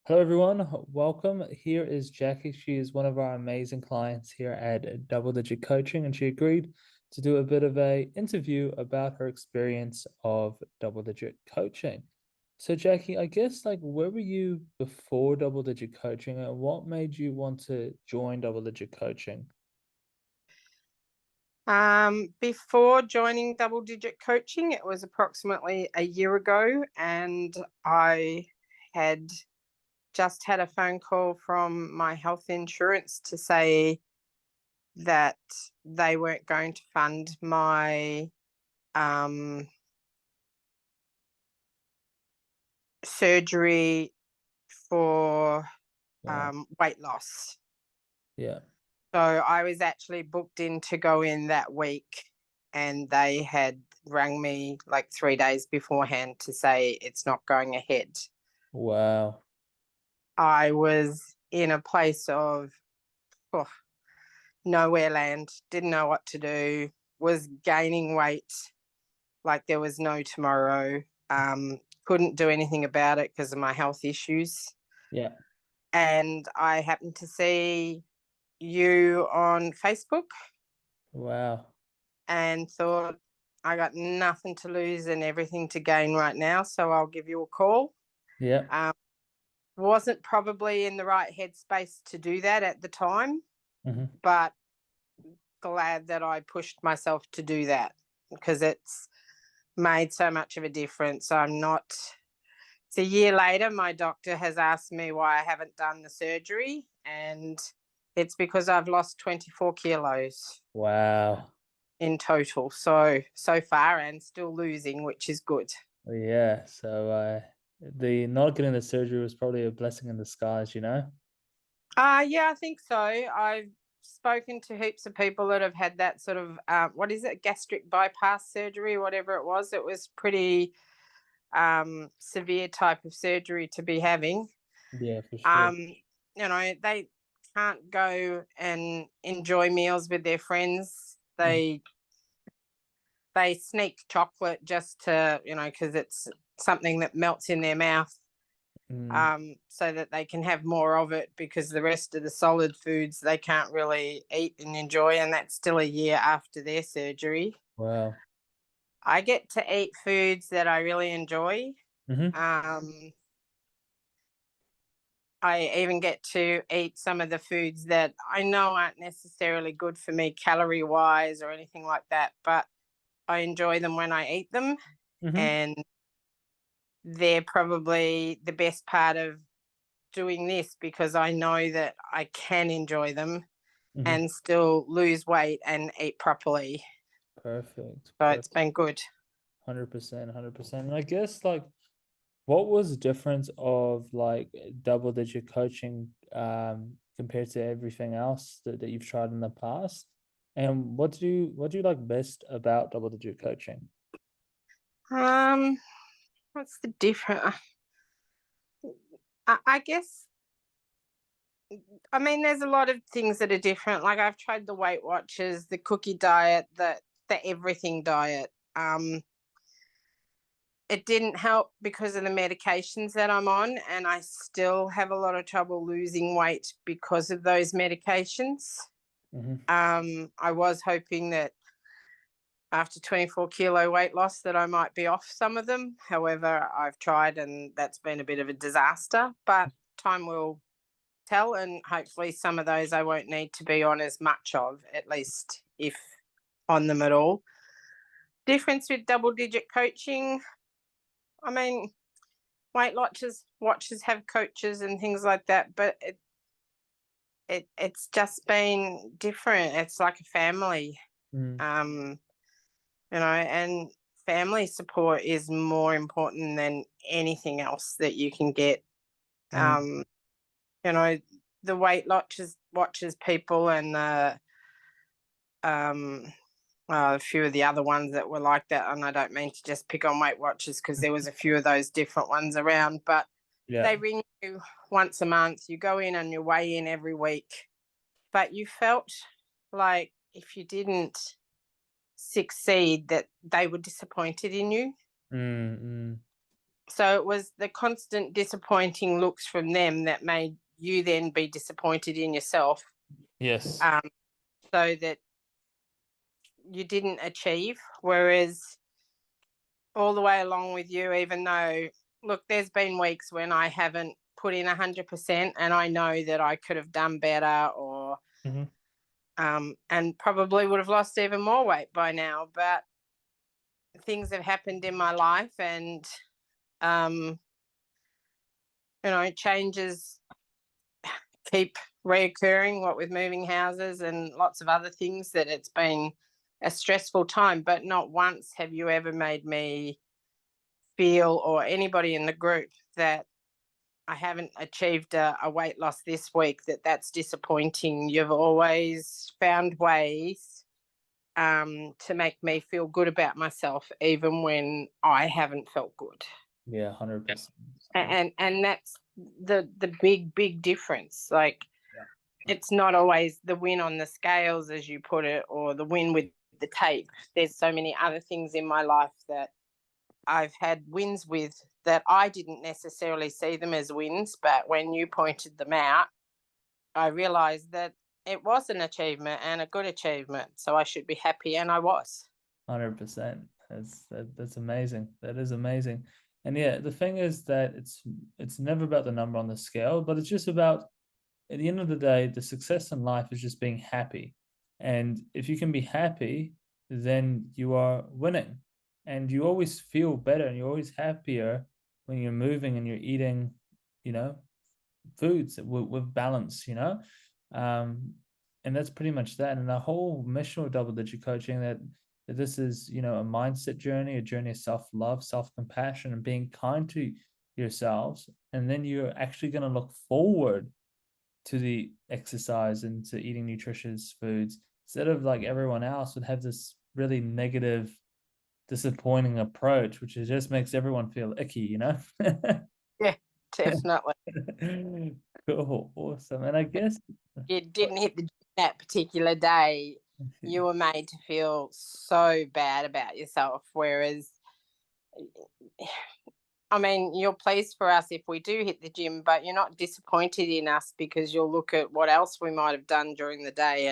Hello, everyone. Welcome. Here is Jacqui. She is one of our amazing clients here at Double Digit Coaching, and she agreed to do a bit of a interview about her experience of Double Digit Coaching. So, Jacqui, I guess where were you before Double Digit Coaching, and what made you want to join Double Digit Coaching? Before joining Double Digit Coaching, it was approximately a year ago, and I had just had a phone call from my health insurance to say that they weren't going to fund my surgery for Wow. weight loss. Yeah. So I was actually booked in to go in that week, and they had rang me like 3 days beforehand to say it's not going ahead. Wow. I was in a place of oh, nowhere land, didn't know what to do, was gaining weight like there was no tomorrow. Couldn't do anything about it because of my health issues. Yeah. And I happened to see you on Facebook Wow. and thought, I got nothing to lose and everything to gain right now, so I'll give you a call. Yeah. Um, wasn't probably in the right headspace to do that at the time, Hmm. but glad that I pushed myself to do that because it's made so much of a difference. I'm not, it's a year later, my doctor has asked me why I haven't done the surgery, and it's because I've lost 24 kilos Wow. in total. So far, and still losing, which is good. Yeah. So, the not getting the surgery was probably a blessing in disguise, you know? Yeah, I think so. I've spoken to heaps of people that have had that sort of what is it, gastric bypass surgery, whatever it was. It was pretty severe type of surgery to be having. Yeah, for sure. Um, they can't go and enjoy meals with their friends. Mhm. They sneak chocolate just to, because it's something that melts in their mouth, Mm, so that they can have more of it because the rest of the solid foods they can't really eat and enjoy. And that's still a year after their surgery. wow. I get to eat foods that I really enjoy. Hmm. Um, I even get to eat some of the foods that I know aren't necessarily good for me calorie wise or anything like that, but I enjoy them when I eat them. Hmm. And they're probably the best part of doing this because I know that I can enjoy them Hmm. and still lose weight and eat properly. Perfect. So it's Perfect. been good. 100%, 100%. And I guess what was the difference of double digit coaching compared to everything else that you've tried in the past? And what do you like best about double digit coaching? Um, what's the difference? I guess, I mean, there's a lot of things that are different. Like I've tried the Weight Watchers, the cookie diet, the everything diet. It didn't help because of the medications that I'm on, and I still have a lot of trouble losing weight because of those medications. Hmm. I was hoping that after 24-kilo weight loss that I might be off some of them. However, I've tried and that's been a bit of a disaster, but time will tell, and hopefully some of those I won't need to be on as much of, at least if on them at all. Difference with double digit coaching, I mean, watchers have coaches and things like that, but it's just been different. It's like a family. Mm, Um, and family support is more important than anything else that you can get. mm, Um, you know, the watches people and um, a few of the other ones that were like that. And I don't mean to just pick on Weight Watchers because there was a few of those different ones around, but yeah. they ring you once a month. You go in and you weigh in every week, but you felt like if you didn't succeed, that they were disappointed in you. Mm, mm. So it was the constant disappointing looks from them that made you then be disappointed in yourself, Yes. um, so that you didn't achieve. Whereas all the way along with you, even though, look, there's been weeks when I haven't put in 100% and I know that I could have done better, or Hmm. and probably would have lost even more weight by now. But things have happened in my life, and um, changes keep reoccurring. What with moving houses and lots of other things, that it's been a stressful time. But not once have you ever made me feel, or anybody in the group, that I haven't achieved a weight loss this week, that's disappointing. You've always found ways to make me feel good about myself, even when I haven't felt good. Yeah, 100%. And that's the big difference. Like, Yeah. it's not always the win on the scales, as you put it, or the win with the tape. There's so many other things in my life that I've had wins with, that I didn't necessarily see them as wins, but when you pointed them out, I realized that it was an achievement, and a good achievement. So I should be happy, and I was. 100%. That's amazing. That is amazing. And yeah, the thing is that it's never about the number on the scale, but it's just about, at the end of the day, the success in life is just being happy. And if you can be happy, then you are winning. And you always feel better and you're always happier when you're moving and you're eating, you know, foods with balance, um, and that's pretty much that. And the whole mission of double digit coaching, that this is, a mindset journey, a journey of self-love, self-compassion, and being kind to yourselves. And then you're actually going to look forward to the exercise and to eating nutritious foods, instead of like everyone else would have this really negative, disappointing approach, which just makes everyone feel icky. Yeah, definitely. Cool, awesome. And I guess, You didn't hit the gym that particular day, you were made to feel so bad about yourself. Whereas, I mean, you're pleased for us if we do hit the gym, but you're not disappointed in us, because you'll look at what else we might have done during the day,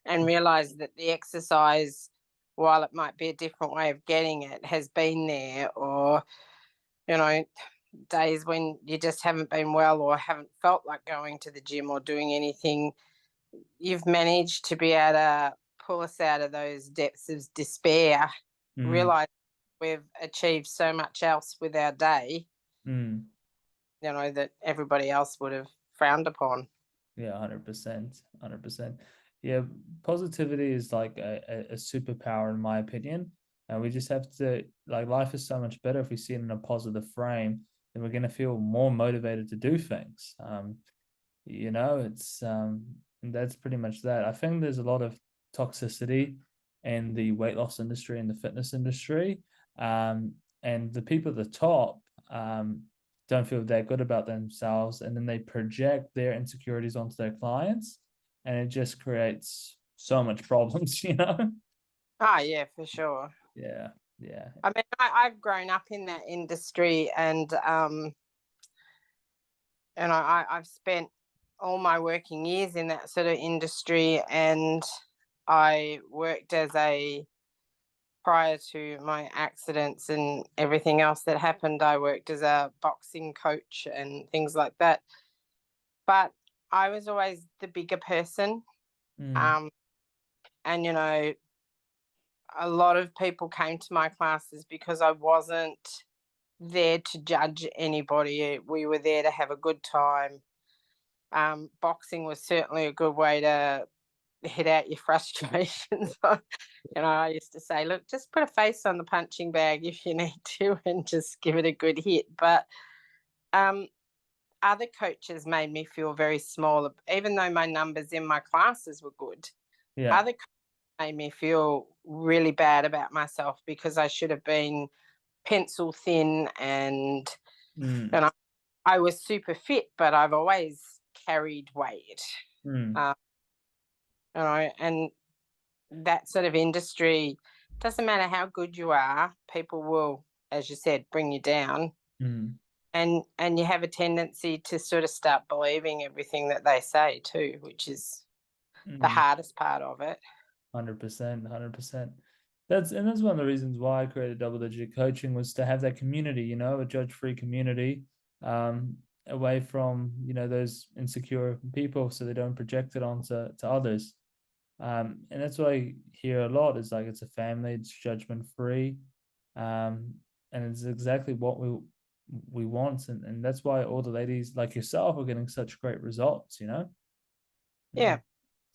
and realize that the exercise, while it might be a different way of getting it, has been there. Or, you know, days when you just haven't been well, or haven't felt like going to the gym or doing anything, you've managed to be able to pull us out of those depths of despair, mm, realize we've achieved so much else with our day, mm, that everybody else would have frowned upon. yeah, 100%, 100%. Yeah, positivity is like a superpower in my opinion. And we just have to, like, life is so much better if we see it in a positive frame, then we're going to feel more motivated to do things. It's that's pretty much that. I think there's a lot of toxicity in the weight loss industry and the fitness industry, and the people at the top don't feel that good about themselves, and then they project their insecurities onto their clients, and it just creates so much problems. Ah, yeah, for sure. Yeah, yeah. I mean, I've grown up in that industry, and I've spent all my working years in that sort of industry, and I worked as a prior to my accidents and everything else that happened, I worked as a boxing coach and things like that. But I was always the bigger person. Mm, Um, and, a lot of people came to my classes because I wasn't there to judge anybody. We were there to have a good time. Boxing was certainly a good way to hit out your frustrations. I used to say, look, just put a face on the punching bag if you need to, and just give it a good hit. But um, other coaches made me feel very small, even though my numbers in my classes were good. yeah. Other coaches made me feel really bad about myself, because I should have been pencil thin, Mm, and I was super fit, but I've always carried weight. mm, Uh, and that sort of industry, doesn't matter how good you are, people will, as you said, bring you down. Mm, and you have a tendency to sort of start believing everything that they say too, which is the mm. hardest part of it. 100%, 100%. That's one of the reasons why I created Double Digit Coaching, was to have that community, a judge-free community, away from, those insecure people, so they don't project it onto to others. And that's what I hear a lot, is like, it's a family, it's judgment free. And it's exactly what we want. And that's why all the ladies like yourself are getting such great results. Yeah,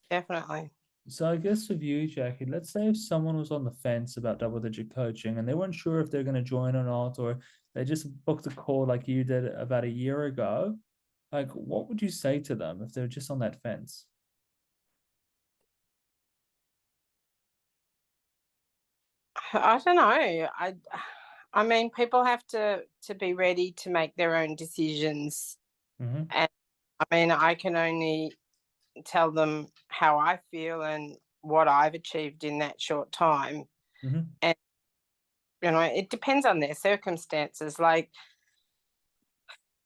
definitely. So I guess with you, Jacqui, let's say if someone was on the fence about double digit coaching and they weren't sure if they're going to join or not, or they just booked a call like you did about a year ago, like, what would you say to them if they're just on that fence? I don't know. I mean, people have to be ready to make their own decisions, Mm-hmm. and I mean, I can only tell them how I feel and what I've achieved in that short time. Mm-hmm. And it depends on their circumstances. Like,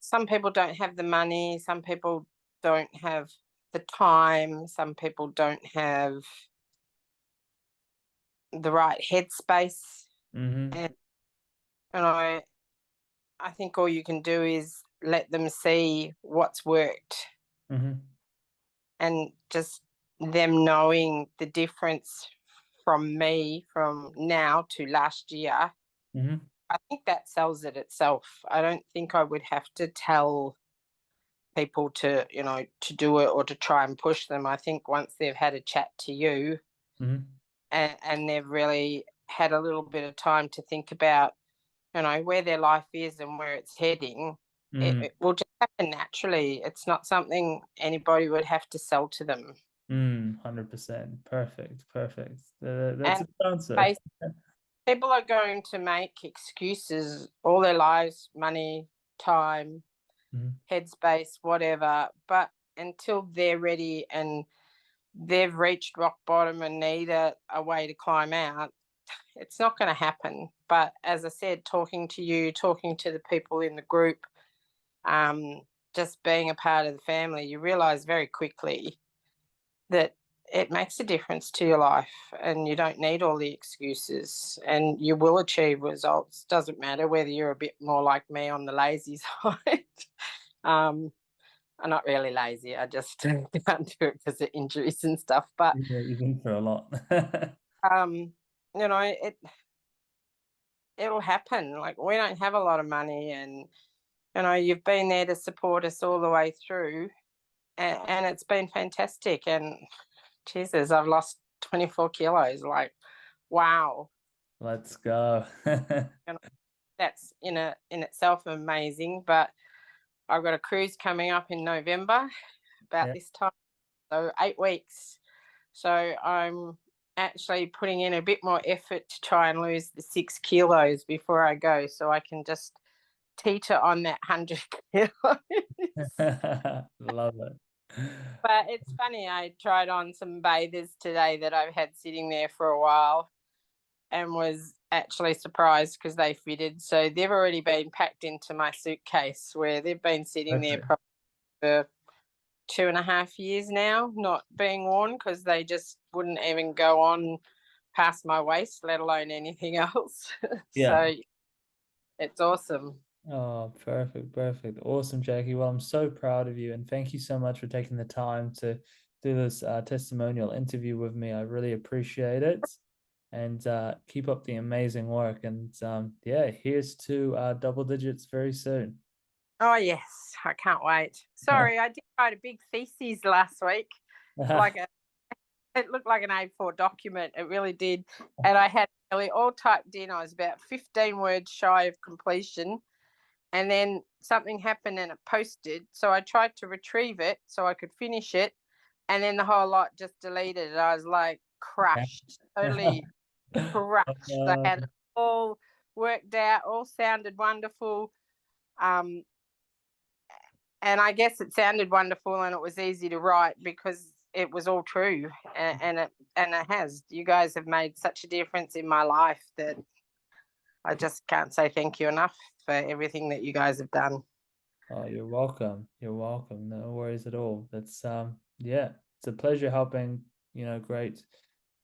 some people don't have the money, some people don't have the time, some people don't have the right headspace. Mm-hmm. And I think all you can do is let them see what's worked, Mm-hmm. and just them knowing the difference from me from now to last year. Mm-hmm. I think that sells it itself. I don't think I would have to tell people to do it or to try and push them. I think once they've had a chat to you, Mm-hmm. and they've really had a little bit of time to think about, where their life is and where it's heading, Mm-hmm. it will just happen naturally. It's not something anybody would have to sell to them. 100%. Perfect. Perfect. That's And a good answer. face people are going to make excuses all their lives, money, time, Mm-hmm. headspace, whatever. But until they're ready and they've reached rock bottom and need a way to climb out, it's not going to happen. But as I said, talking to you, talking to the people in the group, um, just being a part of the family, you realize very quickly that it makes a difference to your life, and you don't need all the excuses, and you will achieve results. Doesn't matter whether you're a bit more like me on the lazy side. um, I'm not really lazy. I just can't do it because of injuries and stuff. But Yeah, you've been through a lot. um, it'll happen. Like, we don't have a lot of money, and you've been there to support us all the way through, and it's been fantastic. And Jesus, I've lost 24 kilos. Like, wow. Let's go. And that's in itself amazing. But I've got a cruise coming up in November about Yeah. this time, so 8 weeks. So I'm actually putting in a bit more effort to try and lose the 6 kilos before I go, so I can just teeter on that 100 kilos. Love it. But it's funny, I tried on some bathers today that I've had sitting there for a while, and was actually surprised because they fitted. So they've already been packed into my suitcase, where they've been sitting there Perfect. probably for 2.5 years now, not being worn, because they just wouldn't even go on past my waist, let alone anything else. Yeah. So it's awesome. Oh, perfect, perfect. Awesome, Jacqui. Well, I'm so proud of you, and thank you so much for taking the time to do this testimonial interview with me. I really appreciate it. And keep up the amazing work. And yeah, here's to double digits very soon. Oh, yes, I can't wait. Sorry, I did write a big thesis last week, like it looked like an A4 document. It really did. And I had nearly all typed in. I was about 15 words shy of completion. And then something happened and it posted. So I tried to retrieve it so I could finish it. And then the whole lot just deleted. I was like crushed, totally crushed. I had it all worked out, all sounded wonderful. Um, and I guess it sounded wonderful and it was easy to write because it was all true, and it has. You guys have made such a difference in my life that I just can't say thank you enough for everything that you guys have done. Oh, you're welcome. You're welcome. No worries at all. That's yeah, it's a pleasure helping, great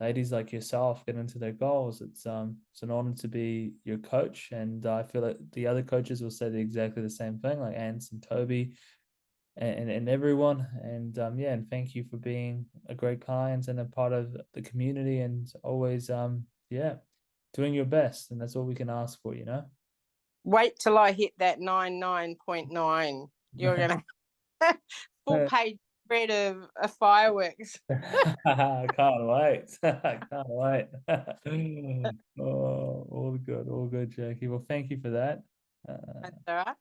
ladies like yourself get into their goals. It's an honor to be your coach, and I feel like the other coaches will say exactly the same thing, like Ants and Toby and everyone. And yeah, and thank you for being a great client and a part of the community, and always yeah, doing your best. And that's all we can ask for, you know. Wait till I hit that 99.9. You're going to full page spread of fireworks. I can't wait. I can't wait. Oh, all good, Jacqui. Well, thank you for that. That's all right.